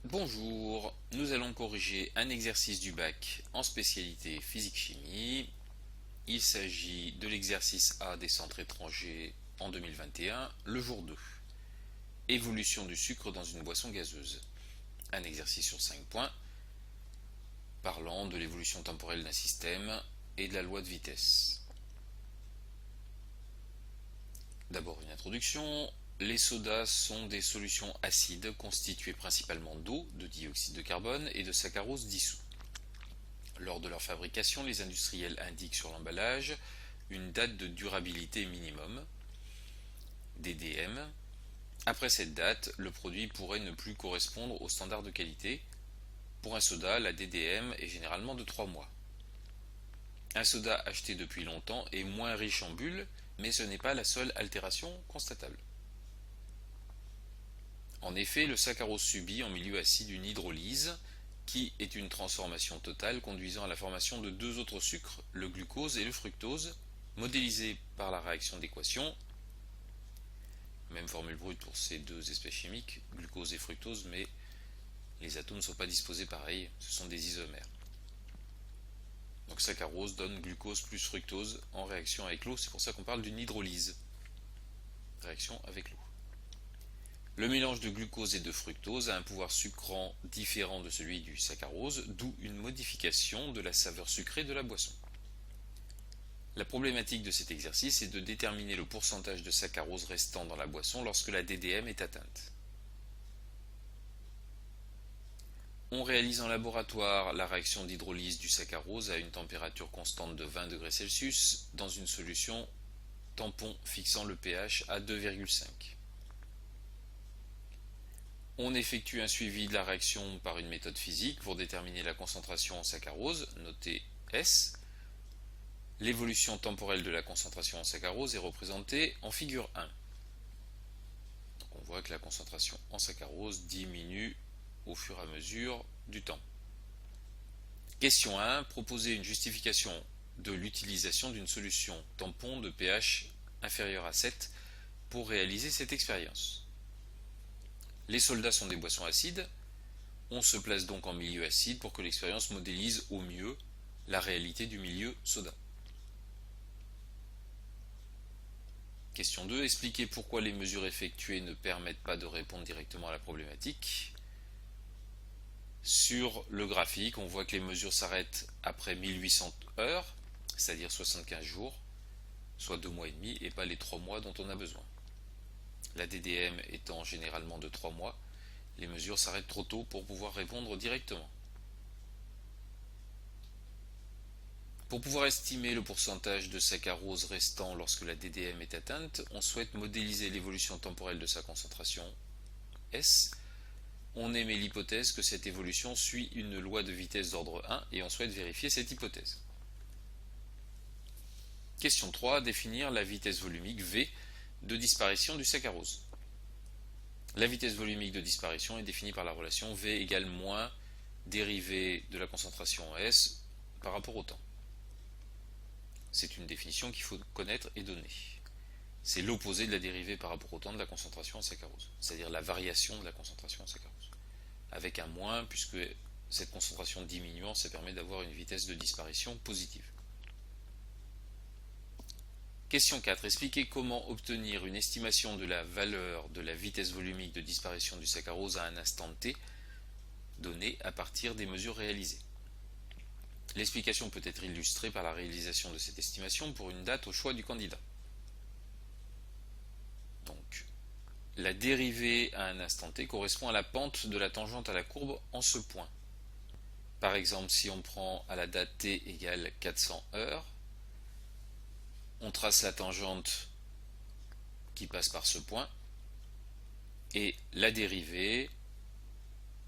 Bonjour, nous allons corriger un exercice du bac en spécialité physique-chimie. Il s'agit de l'exercice A des centres étrangers en 2021, le jour 2. Évolution du sucre dans une boisson gazeuse. Un exercice sur 5 points parlant de l'évolution temporelle d'un système et de la loi de vitesse. D'abord une introduction. Les sodas sont des solutions acides constituées principalement d'eau, de dioxyde de carbone et de saccharose dissous. Lors de leur fabrication, les industriels indiquent sur l'emballage une date de durabilité minimum, DDM. Après cette date, le produit pourrait ne plus correspondre aux standards de qualité. Pour un soda, la DDM est généralement de 3 mois. Un soda acheté depuis longtemps est moins riche en bulles, mais ce n'est pas la seule altération constatable. En effet, le saccharose subit en milieu acide une hydrolyse, qui est une transformation totale conduisant à la formation de deux autres sucres, le glucose et le fructose, modélisés par la réaction d'équation. Même formule brute pour ces deux espèces chimiques, glucose et fructose, mais les atomes ne sont pas disposés pareil, ce sont des isomères. Donc saccharose donne glucose plus fructose en réaction avec l'eau, c'est pour ça qu'on parle d'une hydrolyse. Réaction avec l'eau. Le mélange de glucose et de fructose a un pouvoir sucrant différent de celui du saccharose, d'où une modification de la saveur sucrée de la boisson. La problématique de cet exercice est de déterminer le pourcentage de saccharose restant dans la boisson lorsque la DDM est atteinte. On réalise en laboratoire la réaction d'hydrolyse du saccharose à une température constante de 20 degrés Celsius dans une solution tampon fixant le pH à 2,5. On effectue un suivi de la réaction par une méthode physique pour déterminer la concentration en saccharose, notée S. L'évolution temporelle de la concentration en saccharose est représentée en figure 1. Donc on voit que la concentration en saccharose diminue au fur et à mesure du temps. Question 1. Proposer une justification de l'utilisation d'une solution tampon de pH inférieur à 7 pour réaliser cette expérience. Les sodas sont des boissons acides. On se place donc en milieu acide pour que l'expérience modélise au mieux la réalité du milieu soda. Question 2. Expliquer pourquoi les mesures effectuées ne permettent pas de répondre directement à la problématique. Sur le graphique, on voit que les mesures s'arrêtent après 1800 heures, c'est-à-dire 75 jours, soit 2 mois et demi, et pas les 3 mois dont on a besoin. La DDM étant généralement de 3 mois, les mesures s'arrêtent trop tôt pour pouvoir répondre directement. Pour pouvoir estimer le pourcentage de saccharose restant lorsque la DDM est atteinte, on souhaite modéliser l'évolution temporelle de sa concentration S. On émet l'hypothèse que cette évolution suit une loi de vitesse d'ordre 1 et on souhaite vérifier cette hypothèse. Question 3. Définir la vitesse volumique V de disparition du saccharose. La vitesse volumique de disparition est définie par la relation V égale moins dérivée de la concentration en S par rapport au temps. C'est une définition qu'il faut connaître et donner. C'est l'opposé de la dérivée par rapport au temps de la concentration en saccharose, c'est-à-dire la variation de la concentration en saccharose. Avec un moins, puisque cette concentration diminuant, ça permet d'avoir une vitesse de disparition positive. Question 4. Expliquez comment obtenir une estimation de la valeur de la vitesse volumique de disparition du saccharose à un instant t donné à partir des mesures réalisées. L'explication peut être illustrée par la réalisation de cette estimation pour une date au choix du candidat. Donc, la dérivée à un instant t correspond à la pente de la tangente à la courbe en ce point. Par exemple, si on prend à la date t égale 400 heures, on trace la tangente qui passe par ce point, et la dérivée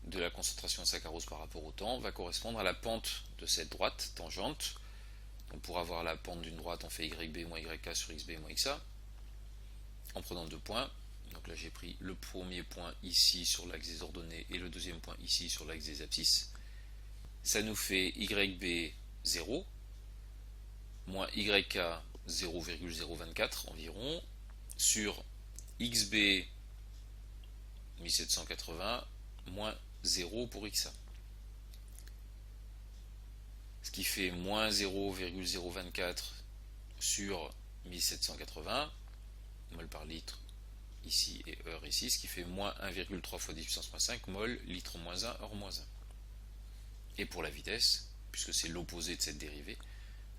de la concentration de saccharose par rapport au temps va correspondre à la pente de cette droite tangente. Donc pour avoir la pente d'une droite, on fait YB moins YK sur XB moins XA, en prenant deux points. Donc là j'ai pris le premier point ici sur l'axe des ordonnées et le deuxième point ici sur l'axe des abscisses. Ça nous fait YB 0 moins YK 0,024 environ sur XB 1780 moins 0 pour xa. Ce qui fait moins 0,024 sur 1780 mol par litre ici et heure ici, ce qui fait moins 1,3 fois 10 puissance moins 5 mol litre moins 1 heure moins 1. Et pour la vitesse, puisque c'est l'opposé de cette dérivée,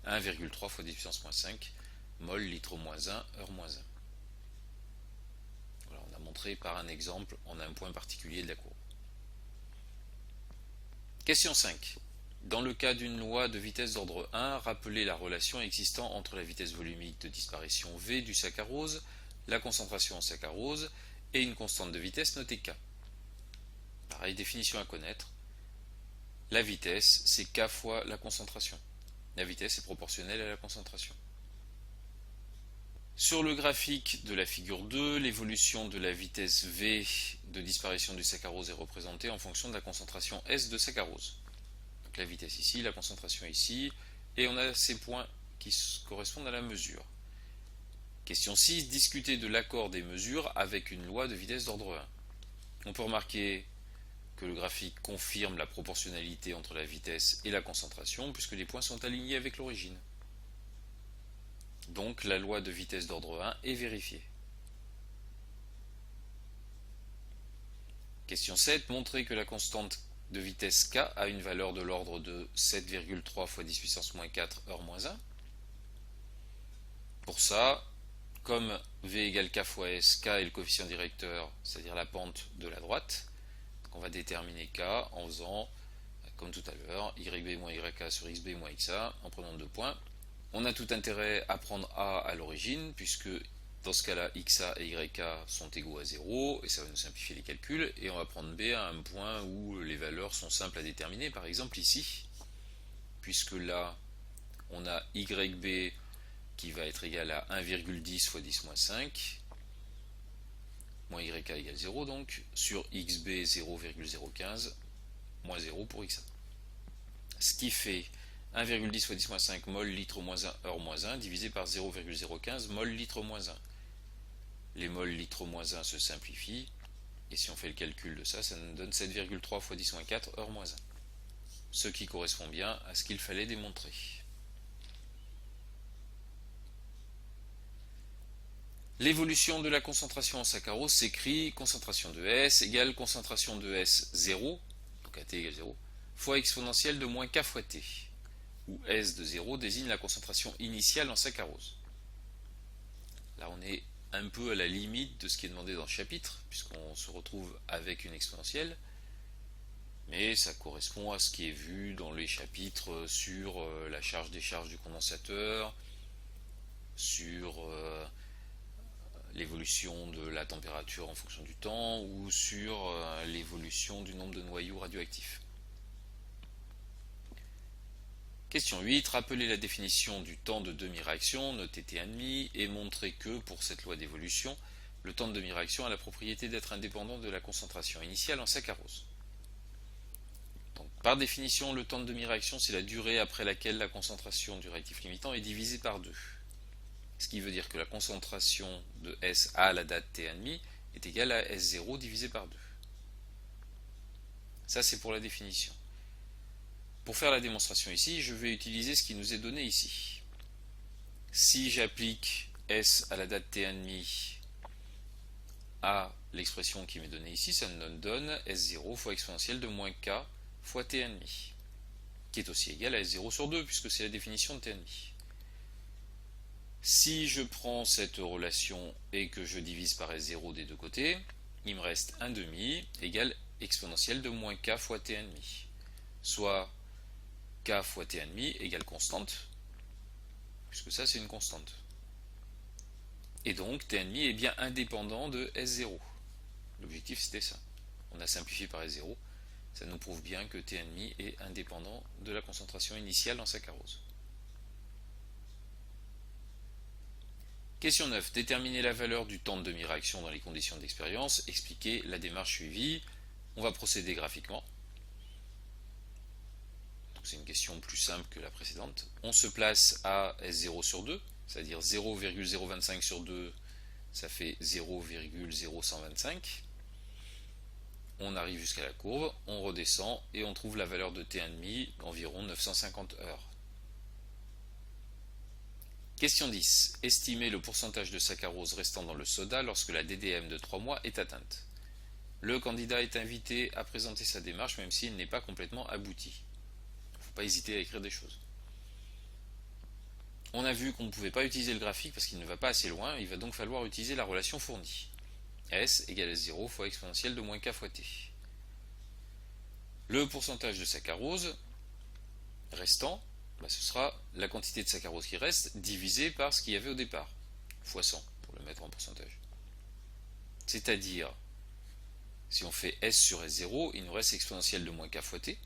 1,3 fois 10 puissance moins 5 mol litre moins 1 heure moins 1. Voilà, on a montré par un exemple en un point particulier de la courbe. Question 5. Dans le cas d'une loi de vitesse d'ordre 1, rappelez la relation existant entre la vitesse volumique de disparition V du saccharose, la concentration en saccharose et une constante de vitesse notée K. Pareil, définition à connaître. La vitesse, c'est K fois la concentration. La vitesse est proportionnelle à la concentration. Sur le graphique de la figure 2, l'évolution de la vitesse V de disparition du saccharose est représentée en fonction de la concentration S de saccharose. Donc la vitesse ici, la concentration ici, et on a ces points qui correspondent à la mesure. Question 6, discuter de l'accord des mesures avec une loi de vitesse d'ordre 1. On peut remarquer que le graphique confirme la proportionnalité entre la vitesse et la concentration, puisque les points sont alignés avec l'origine. Donc la loi de vitesse d'ordre 1 est vérifiée. Question 7, montrer que la constante de vitesse K a une valeur de l'ordre de 7,3 fois 10 puissance moins 4 heure moins 1. Pour ça, comme V égale K fois S, K est le coefficient directeur, c'est-à-dire la pente de la droite, on va déterminer K en faisant, comme tout à l'heure, YB moins YK sur XB moins XA, en prenant 2 points. On a tout intérêt à prendre A à l'origine, puisque dans ce cas-là, XA et YK sont égaux à 0, et ça va nous simplifier les calculs, et on va prendre B à un point où les valeurs sont simples à déterminer, par exemple ici, puisque là, on a YB qui va être égal à 1,10 fois 10 moins 5, moins YK égale 0 donc, sur XB 0,015, moins 0 pour XA. Ce qui fait 1,10 fois 10 moins 5 mol litre moins 1 heure moins 1 divisé par 0,015 mol litre moins 1. Les mol litre moins 1 se simplifient, et si on fait le calcul de ça, ça nous donne 7,3 fois 10 moins 4 heure moins 1. Ce qui correspond bien à ce qu'il fallait démontrer. L'évolution de la concentration en saccharose s'écrit concentration de S égale concentration de S 0, donc AT égale 0, fois exponentielle de moins K fois T, où S de 0 désigne la concentration initiale en saccharose. Là on est un peu à la limite de ce qui est demandé dans le chapitre, puisqu'on se retrouve avec une exponentielle, mais ça correspond à ce qui est vu dans les chapitres sur la charge décharge du condensateur, sur l'évolution de la température en fonction du temps, ou sur l'évolution du nombre de noyaux radioactifs. Question 8. Rappelez la définition du temps de demi-réaction, notez T1,5, et montrez que, pour cette loi d'évolution, le temps de demi-réaction a la propriété d'être indépendant de la concentration initiale en saccharose. Donc, par définition, le temps de demi-réaction, c'est la durée après laquelle la concentration du réactif limitant est divisée par 2. Ce qui veut dire que la concentration de S à la date T1,5 est égale à S0 divisé par 2. Ça, c'est pour la définition. Pour faire la démonstration ici, je vais utiliser ce qui nous est donné ici. Si j'applique S à la date T1,5 à l'expression qui m'est donnée ici, ça me donne S0 fois exponentielle de moins K fois T1,5, qui est aussi égal à S0 sur 2, puisque c'est la définition de T1,5. Si je prends cette relation et que je divise par S0 des deux côtés, il me reste 1,5 égale exponentielle de moins K fois T1,5, soit K fois T1,5 égale constante, puisque ça c'est une constante. Et donc T1,5 est bien indépendant de S0. L'objectif c'était ça. On a simplifié par S0, ça nous prouve bien que T1,5 est indépendant de la concentration initiale en saccharose. Question 9. Déterminer la valeur du temps de demi-réaction dans les conditions d'expérience. Expliquer la démarche suivie. On va procéder graphiquement. C'est une question plus simple que la précédente. On se place à S0 sur 2, c'est-à-dire 0,025 sur 2, ça fait 0,0125. On arrive jusqu'à la courbe, on redescend et on trouve la valeur de T1,5, environ 950 heures. Question 10. Estimez le pourcentage de saccharose restant dans le soda lorsque la DDM de 3 mois est atteinte. Le candidat est invité à présenter sa démarche même s'il n'est pas complètement abouti. Il ne faut pas hésiter à écrire des choses. On a vu qu'on ne pouvait pas utiliser le graphique parce qu'il ne va pas assez loin, il va donc falloir utiliser la relation fournie. S égale 0 fois exponentielle de moins k fois t. Le pourcentage de saccharose restant, ce sera la quantité de saccharose qui reste divisée par ce qu'il y avait au départ, fois 100 pour le mettre en pourcentage. C'est-à-dire, si on fait S sur S0, il nous reste exponentielle de moins k fois t,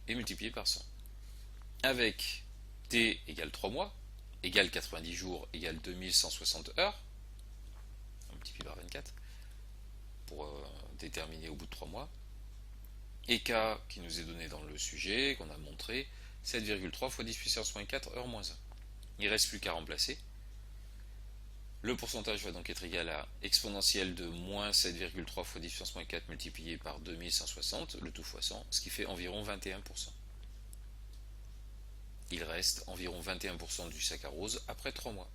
et multiplié par 100. Avec t égale 3 mois, égale 90 jours, égale 2160 heures, on multiplie par 24, pour déterminer au bout de 3 mois, et k qui nous est donné dans le sujet, qu'on a montré, 7,3 fois 10 puissance moins 4 heures moins 1. Il ne reste plus qu'à remplacer. Le pourcentage va donc être égal à exponentielle de moins 7,3 fois 10 puissance moins 4 multiplié par 2160, le tout fois 100, ce qui fait environ 21%. Il reste environ 21% du saccharose après 3 mois.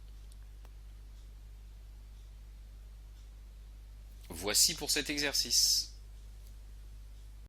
Voici pour cet exercice.